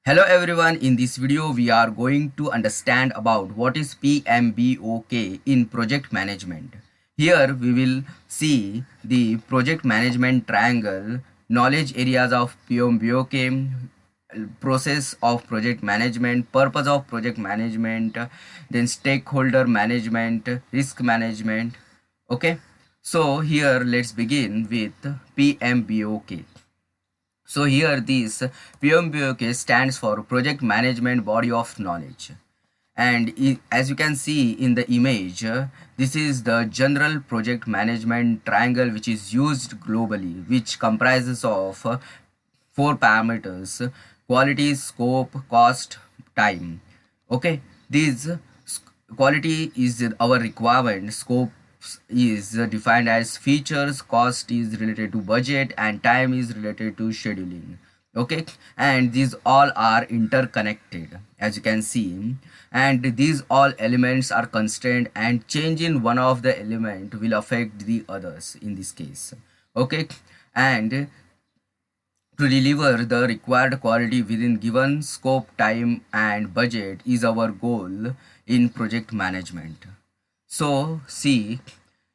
Hello everyone, in this video we are going to understand about what is PMBOK in project management. Here we will see the project management triangle, knowledge areas of PMBOK, process of project management, purpose of project management, then stakeholder management, risk management. Okay, so here let's begin with PMBOK. So here this PMBOK stands for Project Management Body of Knowledge. And as you can see in the image, this is the general project management triangle which is used globally, which comprises of four parameters: quality, scope, cost, time. Okay, these quality is our requirement, scope is defined as features, cost is related to budget, and time is related to scheduling. Okay, and these all are interconnected as you can see, and these all elements are constrained, and change in one of the element will affect the others in this case. Okay, and to deliver the required quality within given scope, time, and budget is our goal in project management. So, see,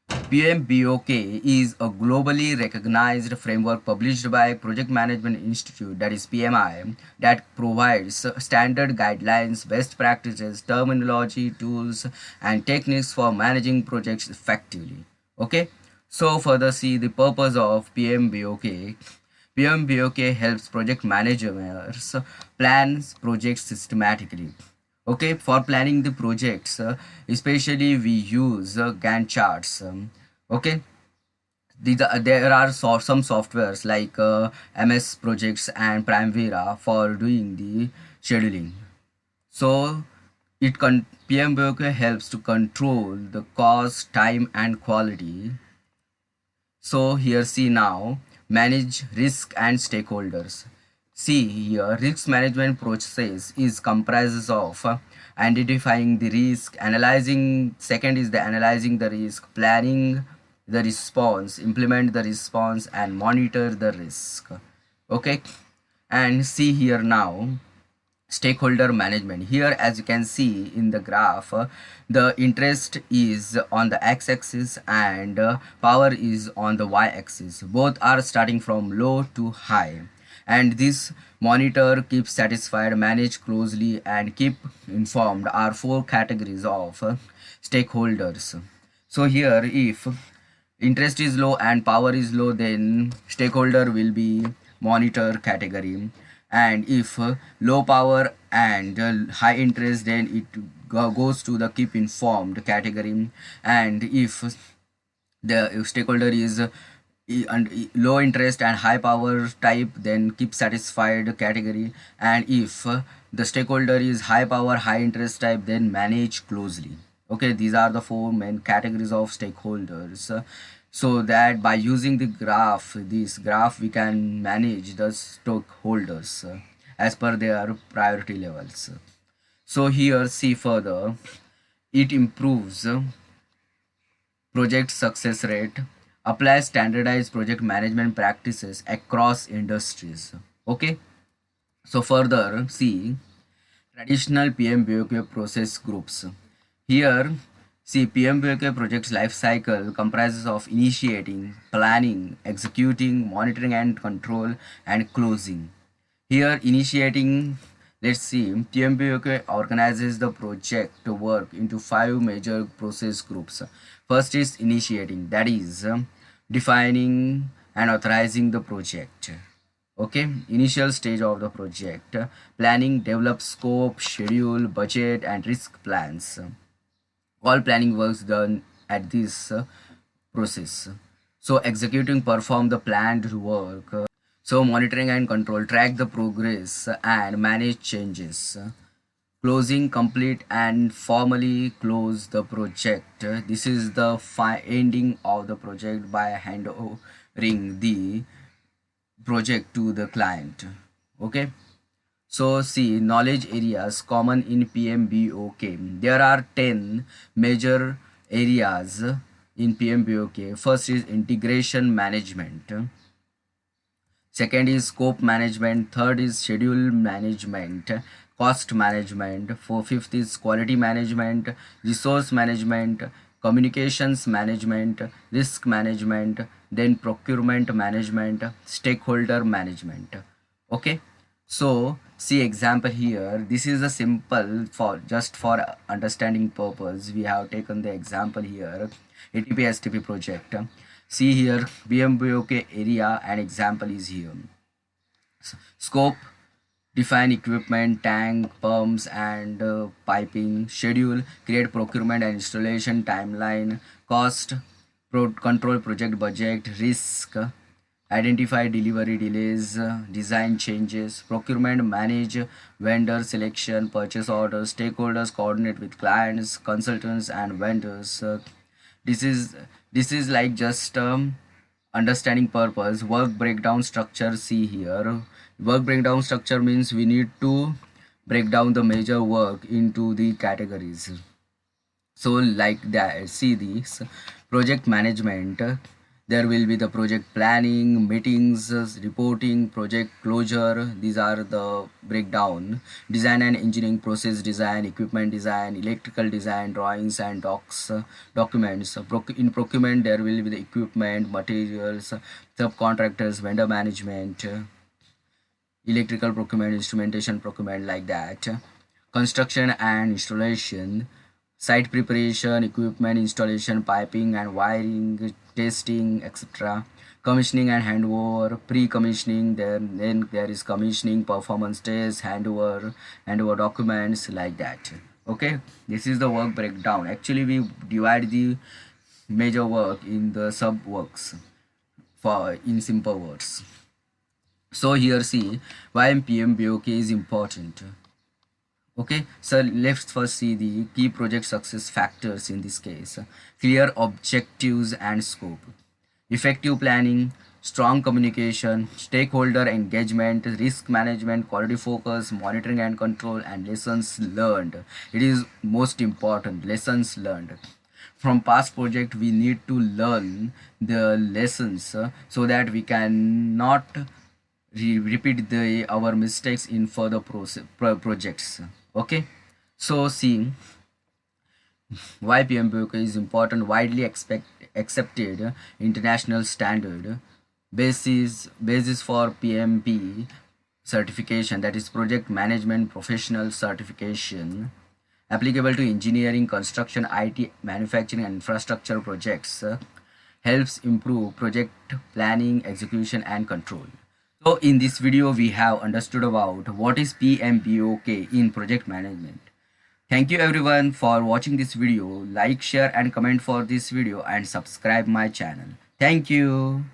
PMBOK is a globally recognized framework published by Project Management Institute, that is PMI, that provides standard guidelines, best practices, terminology, tools, and techniques for managing projects effectively. Okay, so further see the purpose of PMBOK. PMBOK helps project managers plan projects systematically. Okay, for planning the projects, especially we use GANTT charts. Okay, there are some softwares like MS Projects and Primavera for doing the scheduling. So PMBOK helps to control the cost, time, and quality. So here see now, manage risk and stakeholders. See here, risk management process is comprises of identifying the risk, analyzing, second is the analyzing the risk, planning the response, implement the response, and monitor the risk. Okay, and see here now, stakeholder management. Here as you can see in the graph, the interest is on the x-axis and power is on the y-axis. Both are starting from low to high, and this monitor, keep satisfied, manage closely, and keep informed are four categories of stakeholders. So here if interest is low and power is low, then stakeholder will be monitor category, and if low power and high interest, then it goes to the keep informed category, and if the stakeholder is low interest and high power type, then keep satisfied category, and if the stakeholder is high power high interest type, then manage closely. Okay, these are the four main categories of stakeholders. So that by using this graph we can manage the stakeholders as per their priority levels. So here see further, it improves project success rate, apply standardized project management practices across industries. Okay, so further see traditional PMBOK process groups. Here see, PMBOK project's life cycle comprises of initiating, planning, executing, monitoring and control, and closing. Here initiating, let's see, PMBOK organizes the project work into five major process groups. First is initiating, that is defining and authorizing the project. Okay, initial stage of the project. Planning, develop scope, schedule, budget, and risk plans. All planning works done at this process. So executing, perform the planned work. So monitoring and control, track the progress and manage changes. Closing, complete and formally close the project. This is the ending of the project by handovering the project to the client. Okay, so see, knowledge areas common in PMBOK. There are 10 major areas in PMBOK. First is integration management. second is scope management, third is schedule management, cost management, fifth is quality management, resource management, communications management, risk management, then procurement management, stakeholder management. Okay, so see example here. This is a simple, for just for understanding purpose we have taken the example here, ATP STP project. See here, PMBOK area and example is here. Scope, define equipment, tank, pumps and piping. Schedule, create procurement and installation timeline. Cost, control project budget. Risk, identify delivery delays, design changes. Procurement, manage vendor selection, purchase orders. Stakeholders, coordinate with clients, consultants and vendors. This is this is like just understanding purpose. Work breakdown structure, see here. Work breakdown structure means we need to break down the major work into the categories. So like that, see this project management, there will be the project planning, meetings, reporting, project closure. These are the breakdown. Design and engineering, process design, equipment design, electrical design, drawings and documents. In procurement there will be the equipment, materials, subcontractors, vendor management, electrical procurement, instrumentation procurement, like that. Construction and installation, site preparation, equipment installation, piping and wiring, testing, etc. Commissioning and handover, pre-commissioning, then there is commissioning, performance test, handover documents, like that. Okay, this is the work breakdown. Actually we divide the major work in the sub works, for in simple words. So here see why PMBOK is important. Okay, so let's first see the key project success factors in this case. Clear objectives and scope, effective planning, strong communication, stakeholder engagement, risk management, quality focus, monitoring and control, and lessons learned. It is most important, lessons learned. From past project we need to learn the lessons, so that we can not repeat our mistakes in further projects. Okay, so see why PMBOK is important. Widely accepted international standard, basis for PMP certification, that is project management professional certification, applicable to engineering, construction, IT, manufacturing and infrastructure projects. Helps improve project planning, execution and control. So in this video we have understood about what is PMBOK in project management. Thank you everyone for watching this video. Like, share and comment for this video and subscribe my channel. Thank you.